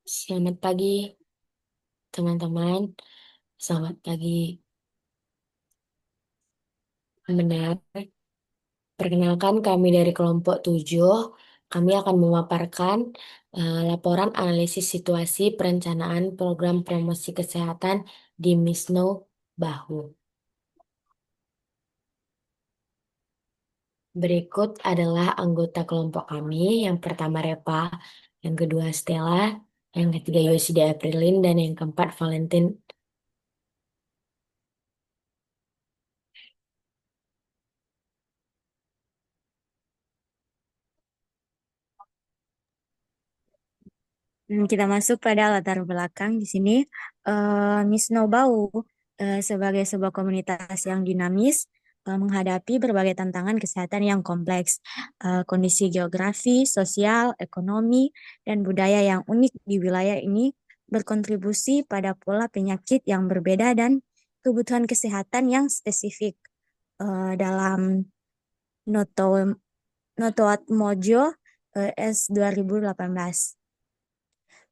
Selamat pagi, teman-teman. Selamat pagi. Benar. Perkenalkan kami dari kelompok 7. Kami akan memaparkan laporan analisis situasi perencanaan program promosi kesehatan di Misno Bahu. Berikut adalah anggota kelompok kami. Yang pertama Repa, yang kedua Stella, yang ketiga Yosida Aprilin, dan yang keempat Valentin. Kita masuk pada latar belakang di sini. Miss Nobau sebagai sebuah komunitas yang dinamis menghadapi berbagai tantangan kesehatan yang kompleks, kondisi geografi, sosial, ekonomi, dan budaya yang unik di wilayah ini berkontribusi pada pola penyakit yang berbeda dan kebutuhan kesehatan yang spesifik. Dalam Noto Noto Atmojo S 2018.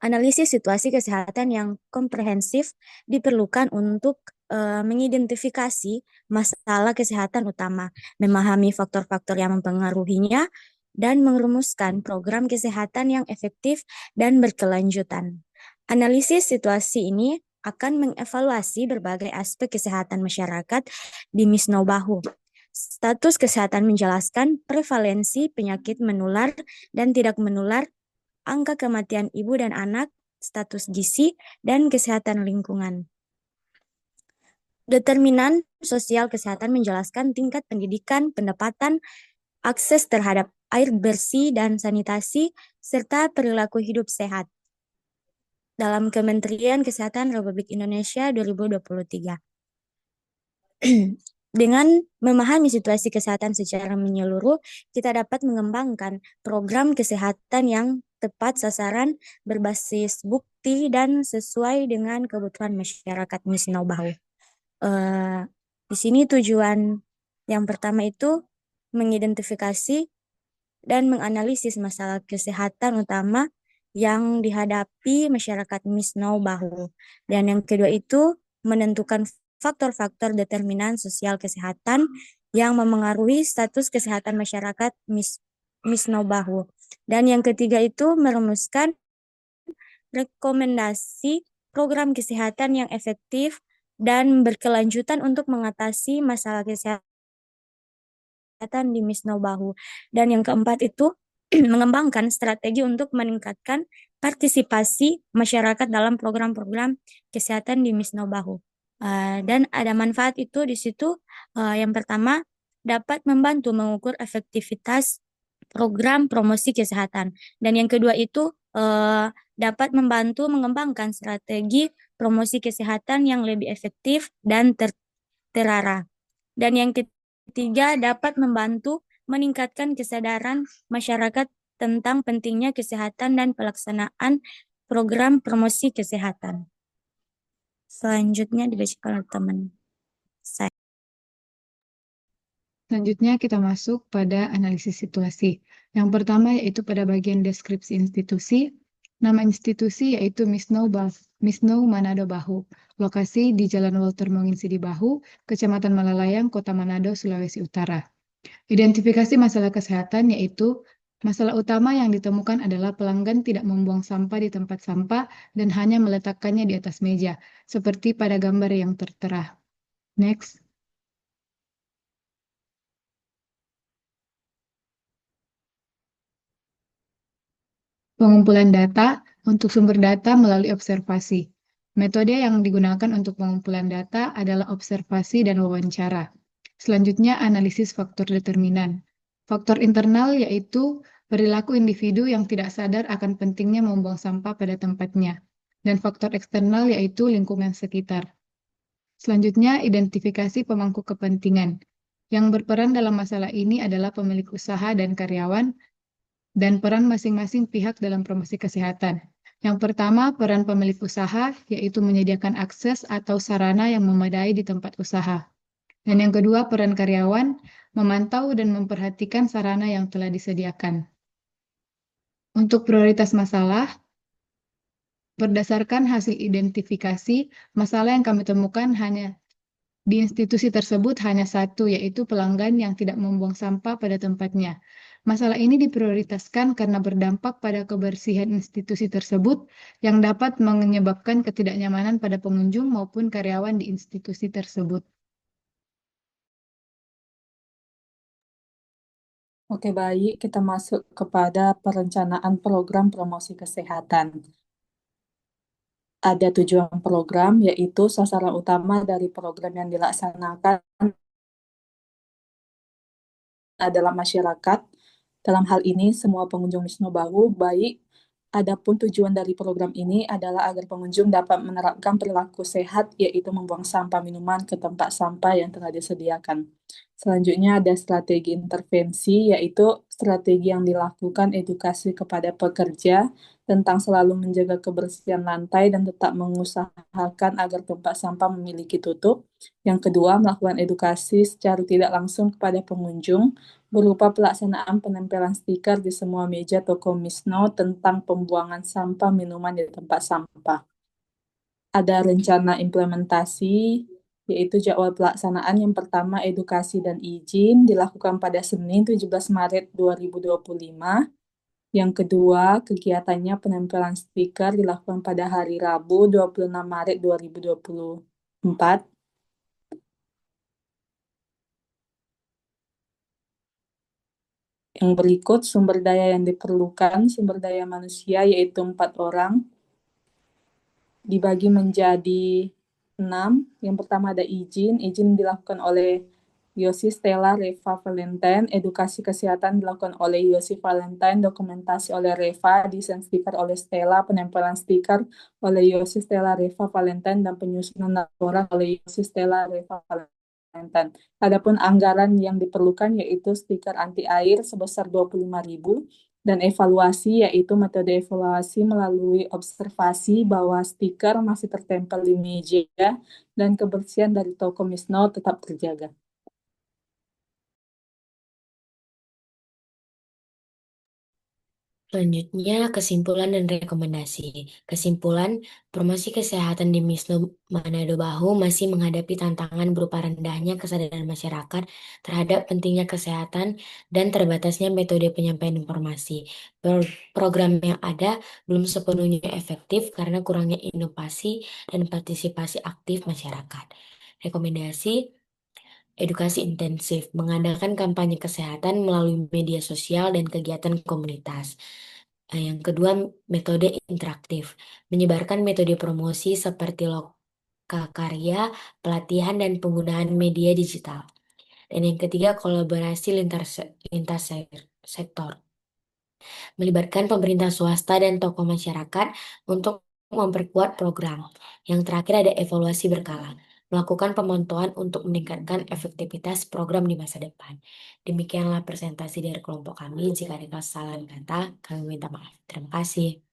Analisis situasi kesehatan yang komprehensif diperlukan untuk mengidentifikasi masalah kesehatan utama, memahami faktor-faktor yang mempengaruhinya, dan merumuskan program kesehatan yang efektif dan berkelanjutan. Analisis situasi ini akan mengevaluasi berbagai aspek kesehatan masyarakat di Misnobahu. Status kesehatan menjelaskan prevalensi penyakit menular dan tidak menular, angka kematian ibu dan anak, status gizi, dan kesehatan lingkungan. Determinan sosial kesehatan menjelaskan tingkat pendidikan, pendapatan, akses terhadap air bersih dan sanitasi, serta perilaku hidup sehat. Dalam Kementerian Kesehatan Republik Indonesia 2023. Dengan memahami situasi kesehatan secara menyeluruh, kita dapat mengembangkan program kesehatan yang tepat sasaran, berbasis bukti, dan sesuai dengan kebutuhan masyarakat Misnaubau. Di sini tujuan yang pertama itu mengidentifikasi dan menganalisis masalah kesehatan utama yang dihadapi masyarakat Misnaubau. Dan yang kedua itu menentukan faktor-faktor determinan sosial kesehatan yang memengaruhi status kesehatan masyarakat Misnaubau. Dan yang ketiga itu merumuskan rekomendasi program kesehatan yang efektif dan berkelanjutan untuk mengatasi masalah kesehatan di Misnobahu. Dan yang keempat itu mengembangkan strategi untuk meningkatkan partisipasi masyarakat dalam program-program kesehatan di Misnobahu. Dan ada manfaat itu di situ. Yang pertama, dapat membantu mengukur efektivitas program promosi kesehatan. Dan yang kedua itu dapat membantu mengembangkan strategi promosi kesehatan yang lebih efektif dan terarah. Dan yang ketiga, dapat membantu meningkatkan kesadaran masyarakat tentang pentingnya kesehatan dan pelaksanaan program promosi kesehatan. Selanjutnya dibacakan oleh teman saya. Selanjutnya kita masuk pada analisis situasi. Yang pertama yaitu pada bagian deskripsi institusi. Nama institusi yaitu Misnou Manado Bahu. Lokasi di Jalan Walter Monginsidi Bahu, Kecamatan Malalayang, Kota Manado, Sulawesi Utara. Identifikasi masalah kesehatan yaitu masalah utama yang ditemukan adalah pelanggan tidak membuang sampah di tempat sampah dan hanya meletakkannya di atas meja, seperti pada gambar yang tertera. Next. Pengumpulan data untuk sumber data melalui observasi. Metode yang digunakan untuk pengumpulan data adalah observasi dan wawancara. Selanjutnya, analisis faktor determinan. Faktor internal yaitu perilaku individu yang tidak sadar akan pentingnya membuang sampah pada tempatnya. Dan faktor eksternal yaitu lingkungan sekitar. Selanjutnya, identifikasi pemangku kepentingan. Yang berperan dalam masalah ini adalah pemilik usaha dan karyawan, dan peran masing-masing pihak dalam promosi kesehatan. Yang pertama, peran pemilik usaha, yaitu menyediakan akses atau sarana yang memadai di tempat usaha. Dan yang kedua, peran karyawan, memantau dan memperhatikan sarana yang telah disediakan. Untuk prioritas masalah, Berdasarkan hasil identifikasi, masalah yang kami temukan di institusi tersebut hanya satu, yaitu pelanggan yang tidak membuang sampah pada tempatnya. Masalah ini diprioritaskan karena berdampak pada kebersihan institusi tersebut yang dapat menyebabkan ketidaknyamanan pada pengunjung maupun karyawan di institusi tersebut. Oke, baik. Kita masuk kepada perencanaan program promosi kesehatan. Ada tujuan program, yaitu sasaran utama dari program yang dilaksanakan adalah masyarakat. Dalam hal ini, semua pengunjung Wisnu Bahu, baik. Adapun tujuan dari program ini adalah agar pengunjung dapat menerapkan perilaku sehat, yaitu membuang sampah minuman ke tempat sampah yang telah disediakan. Selanjutnya ada strategi intervensi, yaitu strategi yang dilakukan edukasi kepada pekerja tentang selalu menjaga kebersihan lantai dan tetap mengusahakan agar tempat sampah memiliki tutup. Yang kedua, melakukan edukasi secara tidak langsung kepada pengunjung berupa pelaksanaan penempelan stiker di semua meja toko Misno tentang pembuangan sampah minuman di tempat sampah. Ada rencana implementasi, yaitu jadwal pelaksanaan yang pertama edukasi dan izin dilakukan pada Senin 17 Maret 2025. Yang kedua, kegiatannya penempelan stiker dilakukan pada hari Rabu 26 Maret 2024. Yang berikut sumber daya yang diperlukan, sumber daya manusia yaitu 4 orang, dibagi menjadi 6. Yang pertama ada izin. Izin dilakukan oleh Yosi Stella Reva Valentine, edukasi kesehatan dilakukan oleh Yosi Valentine, dokumentasi oleh Reva, desain stiker oleh Stella, penempelan stiker oleh Yosi Stella Reva Valentine, dan penyusunan laporan oleh Yosi Stella Reva Valentine. Adapun anggaran yang diperlukan yaitu stiker anti air sebesar 25.000 dan evaluasi yaitu metode evaluasi melalui observasi bahwa stiker masih tertempel di meja dan kebersihan dari toko Misno tetap terjaga. Selanjutnya, kesimpulan dan rekomendasi. Kesimpulan, promosi kesehatan di Wisnu Manado Bahu masih menghadapi tantangan berupa rendahnya kesadaran masyarakat terhadap pentingnya kesehatan dan terbatasnya metode penyampaian informasi. Program yang ada belum sepenuhnya efektif karena kurangnya inovasi dan partisipasi aktif masyarakat. Rekomendasi, edukasi intensif, mengadakan kampanye kesehatan melalui media sosial dan kegiatan komunitas. Yang kedua, metode interaktif, menyebarkan metode promosi seperti lokakarya, pelatihan, dan penggunaan media digital. Dan yang ketiga, kolaborasi lintas sektor, melibatkan pemerintah swasta dan tokoh masyarakat untuk memperkuat program. Yang terakhir ada evaluasi berkala, melakukan pemantauan untuk meningkatkan efektivitas program di masa depan. Demikianlah presentasi dari kelompok kami. Jika ada kesalahan kata, kami minta maaf. Terima kasih.